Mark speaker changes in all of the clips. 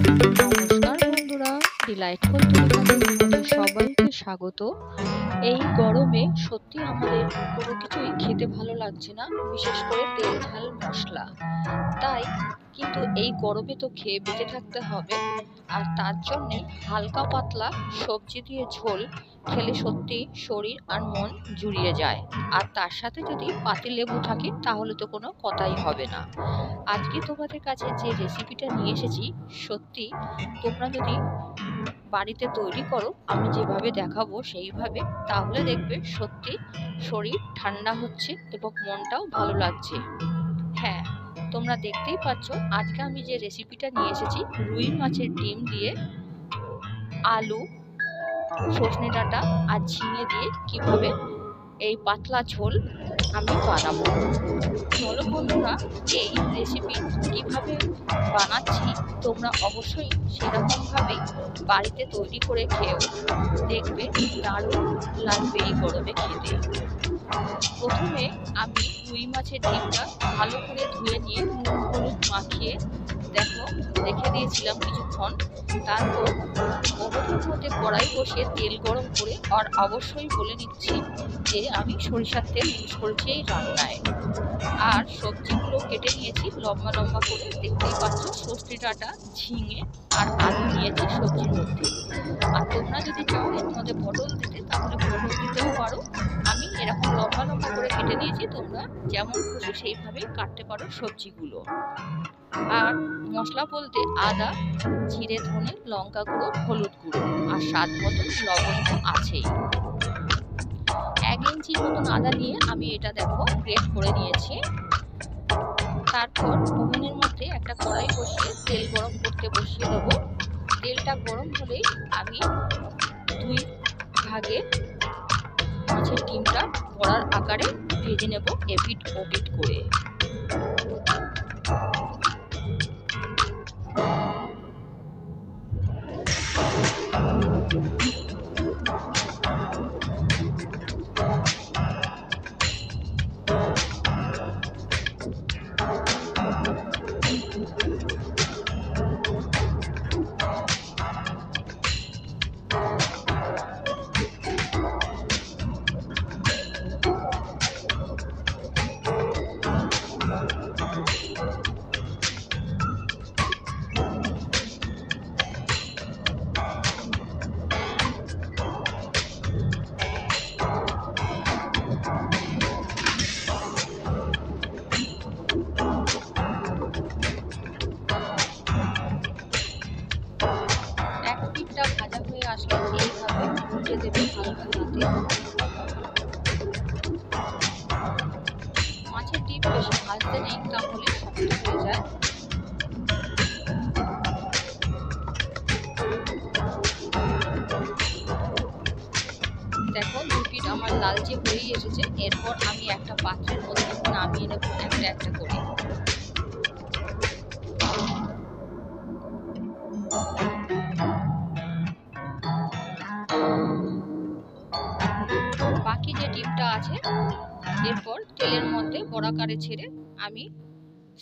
Speaker 1: নমস্কার বন্ধুরা, ডিলাইটফুল কুলিনারিতে তোমাদের সবাইকে স্বাগত। এই গরমে সত্যি আমাদের কোনো কিছুই খেতে ভালো লাগছে না, বিশেষ করে তেল ঝাল মশলা। তাই কিন্তু এই গরমে তো খেয়ে বেঁচে থাকতে হবে, আর তার জন্যে হালকা পাতলা সবজি দিয়ে ঝোল খেলে সত্যি শরীর আর মন জুড়িয়ে যায়। আর তার সাথে যদি পাতিলেবু থাকে তাহলে তো কোনো কথাই হবে না। আজকে তোমাদের কাছে যে রেসিপিটা নিয়ে এসেছি, সত্যি তোমরা যদি বাড়িতে তৈরি করো আমি যেভাবে দেখাবো সেইভাবে, তাহলে দেখবে সত্যি শরীর ঠান্ডা হচ্ছে এবং মনটাও ভালো লাগছে। হ্যাঁ, তোমরা দেখতেই পাচ্ছ আজকে আমি যে রেসিপিটা নিয়ে এসেছি, রুই মাছের ডিম দিয়ে আলু, সজনে ডাঁটা আর ঝিঙে দিয়ে কিভাবে এই পাতলা ঝোল আমি বানাবো। চলো বন্ধুরা, এই রেসিপি কিভাবে বানাচ্ছি তোমরা অবশ্যই সেরকমভাবে বাড়িতে তৈরি করে খেয়েও দেখবে দারুণ লাগবে এই গরমে খেতে। প্রথমে আমি রুই মাছের ডিমটা ভালো করে ধুয়ে নিয়ে নুন হলুদ মাখিয়ে রেখে দিয়েছিলাম কিছুক্ষণ। তারপর ওভেনের মধ্যে কড়াই বসিয়ে তেল গরম করে, আর অবশ্যই বলে নিচ্ছি যে আমি সরিষার তেল ইউজ করেছি এই রান্নায়। আর সবজিগুলো কেটে নিয়েছি লম্বা লম্বা করে, দেখতেই পাচ্ছ সজনে ডাঁটা, ঝিঙে আর আলু নিয়েছি সবজির মধ্যে। আর তোমরা যদি চাও এর মধ্যে পটল দিতে তাহলে পটল দিতেও পারো। আমি এরকম লম্বা লম্বা করে কেটে নিয়েছি, তোমরা যেমন খুশি সেইভাবেই কাটতে পারো সবজিগুলো। আর মশলা বলতে আদা, জিরে, ধনে, লঙ্কা গুঁড়ো, হলুদ গুঁড়ো আর স্বাদ মতো লবণ তো আছেই। 1 ইঞ্চির মতন আদা নিয়ে আমি এটা গ্রেট করে নিয়েছি। তারপর ওভেনের মধ্যে একটা কড়াই বসিয়ে তেল গরম করতে বসিয়ে দেবো। তেলটা গরম হলেই আমি 2 ভাগে মাছের ডিমটা বড়ার আকারে ভেজে নেব এপিট ওপিট করে। এক পিঠটা ভাজা হয়ে আসলে এইভাবে উল্টে দেবে হালকা হাতে। মাছের ডিম বেশি ভাজতে নেই, তাহলে শক্ত হয়ে যায়। দেখো 2 পিঠ আমার লালচে হয়েই এসেছে। এরপর আমি একটা পাত্রের মধ্যে নামিয়ে নেব একটা একটা করে। বাকি যে ডিমটা আছে এরপর তেলের মধ্যে বড়াকারে ছেড়ে আমি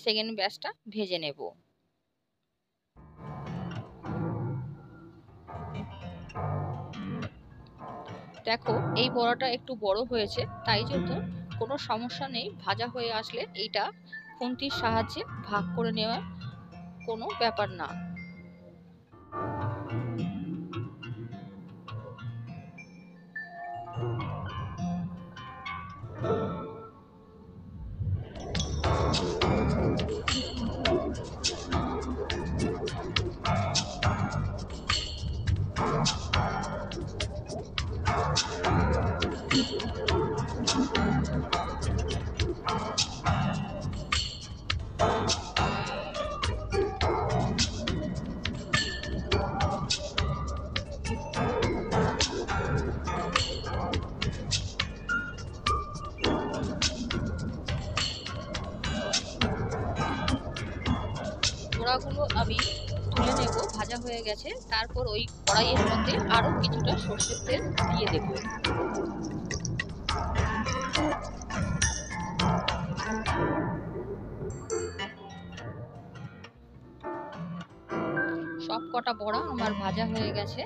Speaker 1: সেকেন্ড ব্যাচটা ভেজে নেব। দেখো এই বড়াটা একটু বড় হয়েছে, তাই জন্য কোনো সমস্যা নেই, ভাজা হয়ে আসলে এইটা খুন্তির সাহায্যে ভাগ করে নেওয়ার কোনো ব্যাপার না। বড়াগুলো আমি তুলে নেব, ভাজা হয়ে গেছে। তারপর ওই কড়াইয়ের মধ্যে আরো কিছুটা সর্ষের তেল দিয়ে দেব। সব কটা বড়া আমার ভাজা হয়ে গেছে।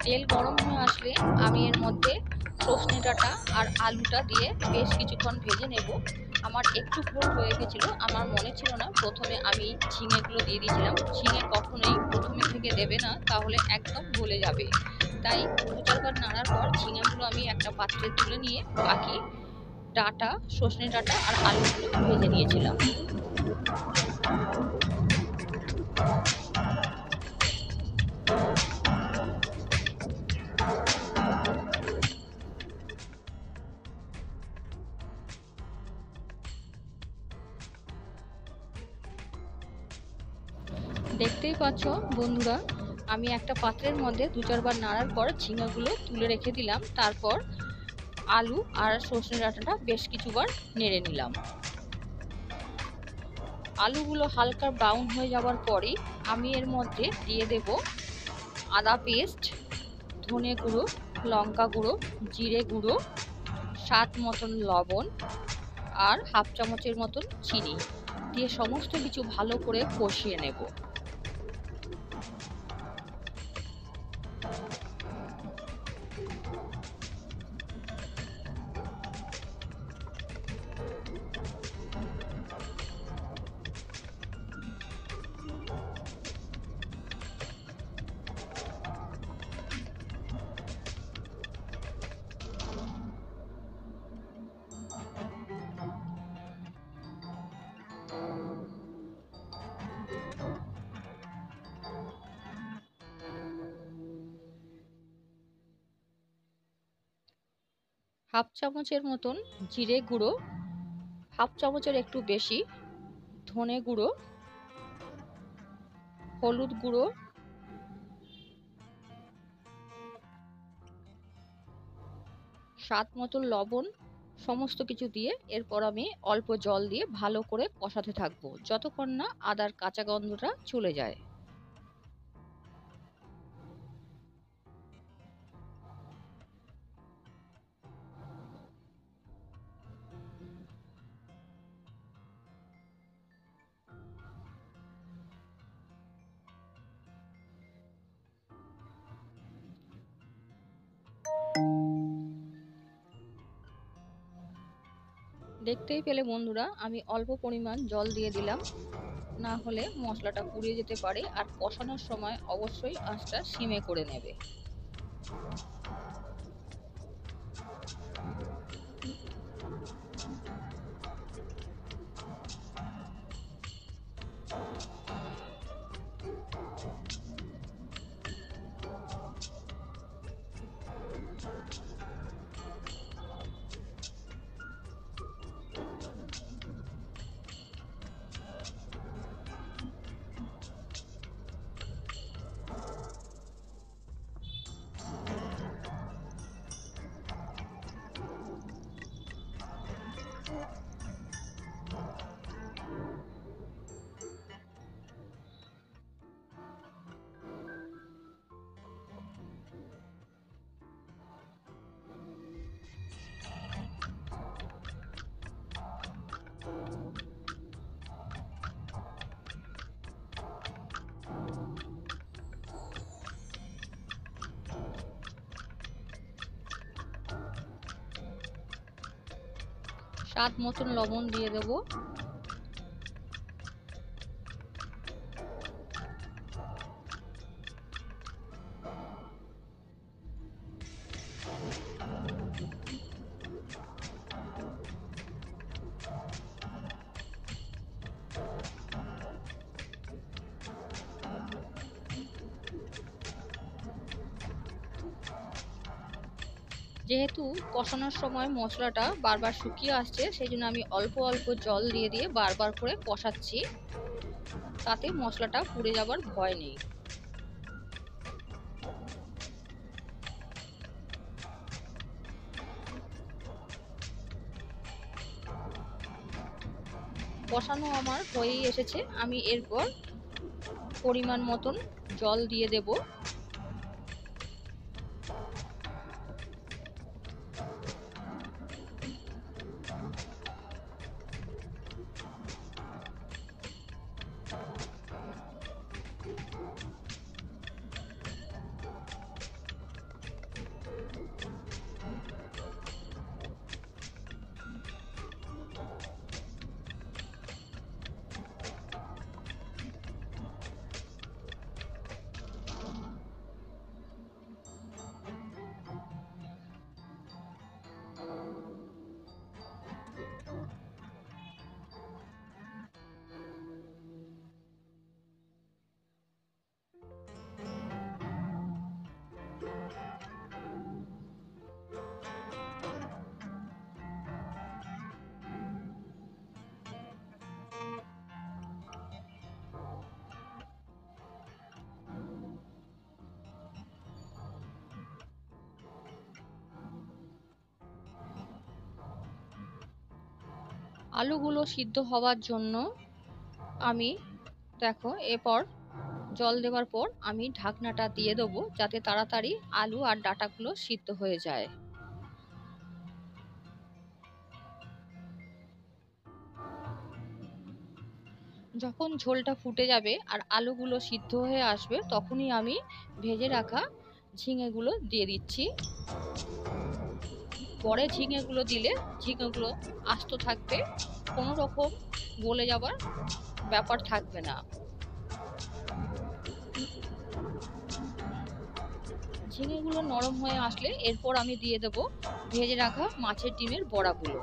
Speaker 1: তেল গরম হয়ে আসলে আমি এর মধ্যে সজনে ডাঁটা আর আলুটা দিয়ে বেশ কিছুক্ষণ ভেজে নেব। আমার একটু ভুল হয়ে গেছিলো, আমার মনে ছিল না প্রথমে আমি ঝিঙেগুলো দিয়ে দিয়েছিলাম। ঝিঙে কখনোই প্রথমে থেকে দেবে না, তাহলে একদম গলে যাবে। তাই 2-4 বার নাড়ার পর ঝিঙেগুলো আমি একটা পাত্রে তুলে নিয়ে বাকি ডাঁটা, সজনে ডাঁটা আর আলুগুলো ভেজে নিয়েছিলাম। দেখতেই পাচ্ছ বন্ধুরা, আমি একটা পাত্রের মধ্যে 2-4 বার নাড়ার পর ঝিঙেগুলো তুলে রেখে দিলাম। তারপর আলু আর সজনে ডাঁটাটা বেশ কিছুবার নেড়ে নিলাম। আলুগুলো হালকা ব্রাউন হয়ে যাওয়ার পরেই আমি এর মধ্যে দিয়ে দেব আদা পেস্ট, ধনে গুঁড়ো, লঙ্কা গুঁড়ো, জিরে গুঁড়ো, স্বাদ মতন লবণ আর 1/2 চামচের মতন চিনি দিয়ে সমস্ত কিছু ভালো করে কষিয়ে নেব। হাফ চামচের মতন জিরে গুঁড়ো, 1/2 চামচের একটু বেশি ধনে গুঁড়ো, হলুদ গুঁড়ো, স্বাদ মতন লবণ সমস্ত কিছু দিয়ে এরপর আমি অল্প জল দিয়ে ভালো করে কষাতে থাকবো যতক্ষণ না আদার কাঁচা গন্ধটা চলে যায়। দেখতেই পেলে বন্ধুরা, আমি অল্প পরিমাণ জল দিয়ে দিলাম, না হলে মশলাটা পুড়িয়ে যেতে পারে। আর কষানোর সময় অবশ্যই আঁচটা সিমে করে নেবে। স্বাদ মতন লবণ দিয়ে দেবো। যেহেতু কষানোর সময় মশলাটা বারবার শুকিয়ে আসছে, সেই জন্য আমি অল্প অল্প জল দিয়ে দিয়ে বারবার করে কষাচ্ছি, তাতে মশলাটা পুড়ে যাবার ভয় নেই। কষানো আমার হয়েই এসেছে, আমি এরপর পরিমাণ মতন জল দিয়ে দেব। আলুগুলো সিদ্ধ হওয়ার জন্য আমি দেখো এরপর জল দেওয়ার পর আমি ঢাকনাটা দিয়ে দেবো, যাতে তাড়াতাড়ি আলু আর ডাঁটাগুলো সিদ্ধ হয়ে যায়। যখন ঝোলটা ফুটে যাবে আর আলুগুলো সিদ্ধ হয়ে আসবে, তখনই আমি ভেজে রাখা ঝিঙেগুলো দিয়ে দিচ্ছি। পরে ঝিঙেগুলো দিলে ঝিঙেগুলো আস্ত থাকবে, কোনো রকম গলে যাবার ব্যাপার থাকবে না। ঝিঙেগুলো নরম হয়ে আসলে এরপর আমি দিয়ে দেব ভেজে রাখা মাছের ডিমের বড়াগুলো।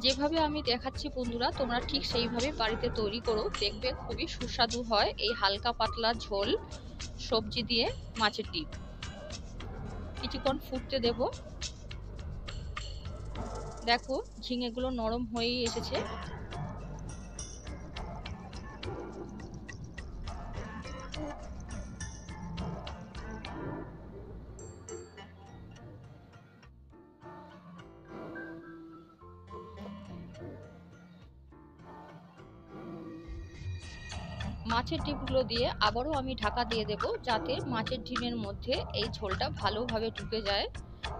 Speaker 1: যেভাবে আমি দেখাচ্ছি বন্ধুরা, তোমরা ঠিক সেইভাবে বাড়িতে তৈরি করো, দেখবে খুবই সুস্বাদু হয় এই হালকা পাতলা ঝোল সবজি দিয়ে মাছের ডিম। কিছুক্ষণ ফুটতে দেব। দেখো ঝিঙেগুলো নরম হয়েই এসেছে। মাছের ডিমগুলো দিয়ে আবারও আমি ঢাকা দিয়ে দেব, যাতে মাছের ডিমের মধ্যে এই ঝোলটা ভালোভাবে ঢুকে যায়,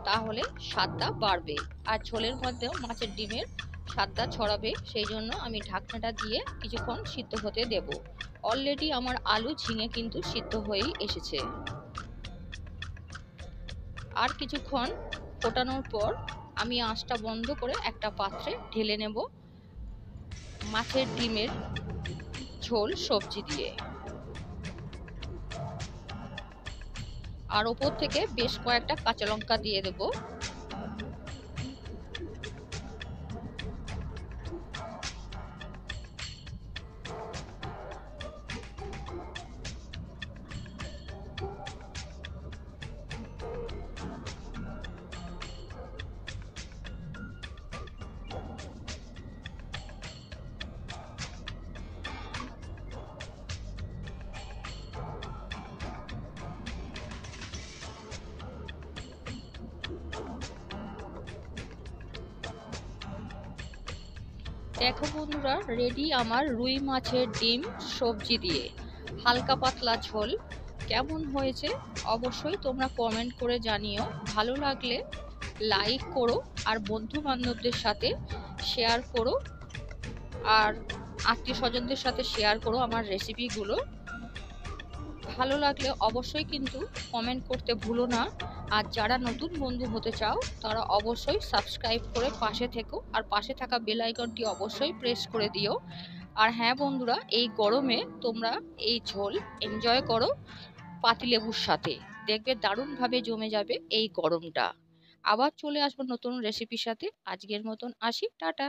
Speaker 1: তাহলে স্বাদটা বাড়বে আর ঝোলের মধ্যেও মাছের ডিমের স্বাদটা ছড়াবে। সেই জন্য আমি ঢাকনাটা দিয়ে কিছুক্ষণ সিদ্ধ হতে দেব। অলরেডি আমার আলু ঝিঙে কিন্তু সিদ্ধ হয়েই এসেছে। আর কিছুক্ষণ ফোটানোর পর আমি আঁচটা বন্ধ করে একটা পাত্রে ঢেলে নেব মাছের ডিমের ঝোল সবজি দিয়ে। আর ওপর থেকে বেশ কয়েকটা কাঁচা লঙ্কা দিয়ে দেব। দেখো বন্ধুরা, রেডি আমার রুই মাছের ডিম সবজি দিয়ে হালকা পাতলা ঝোল। কেমন হয়েছে অবশ্যই তোমরা কমেন্ট করে জানিও। ভালো লাগলে লাইক করো আর বন্ধু বান্ধবদের সাথে শেয়ার করো, আর আত্মীয় স্বজনদের সাথে শেয়ার করো আমার রেসিপিগুলো। ভালো লাগলে অবশ্যই কিন্তু কমেন্ট করতে ভুলো না। আর যারা নতুন বন্ধু হতে চাও তারা অবশ্যই সাবস্ক্রাইব করে পাশে থেকো, আর পাশে থাকা বেল আইকনটি অবশ্যই প্রেস করে দিও। আর হ্যাঁ বন্ধুরা, এই গরমে তোমরা এই ঝোল এনজয় করো পাতিলেবুর সাথে, দেখবে দারুণভাবে জমে যাবে এই গরমটা। আবার চলে আসবো নতুন রেসিপির সাথে। আজকের মতন আসি, টাটা।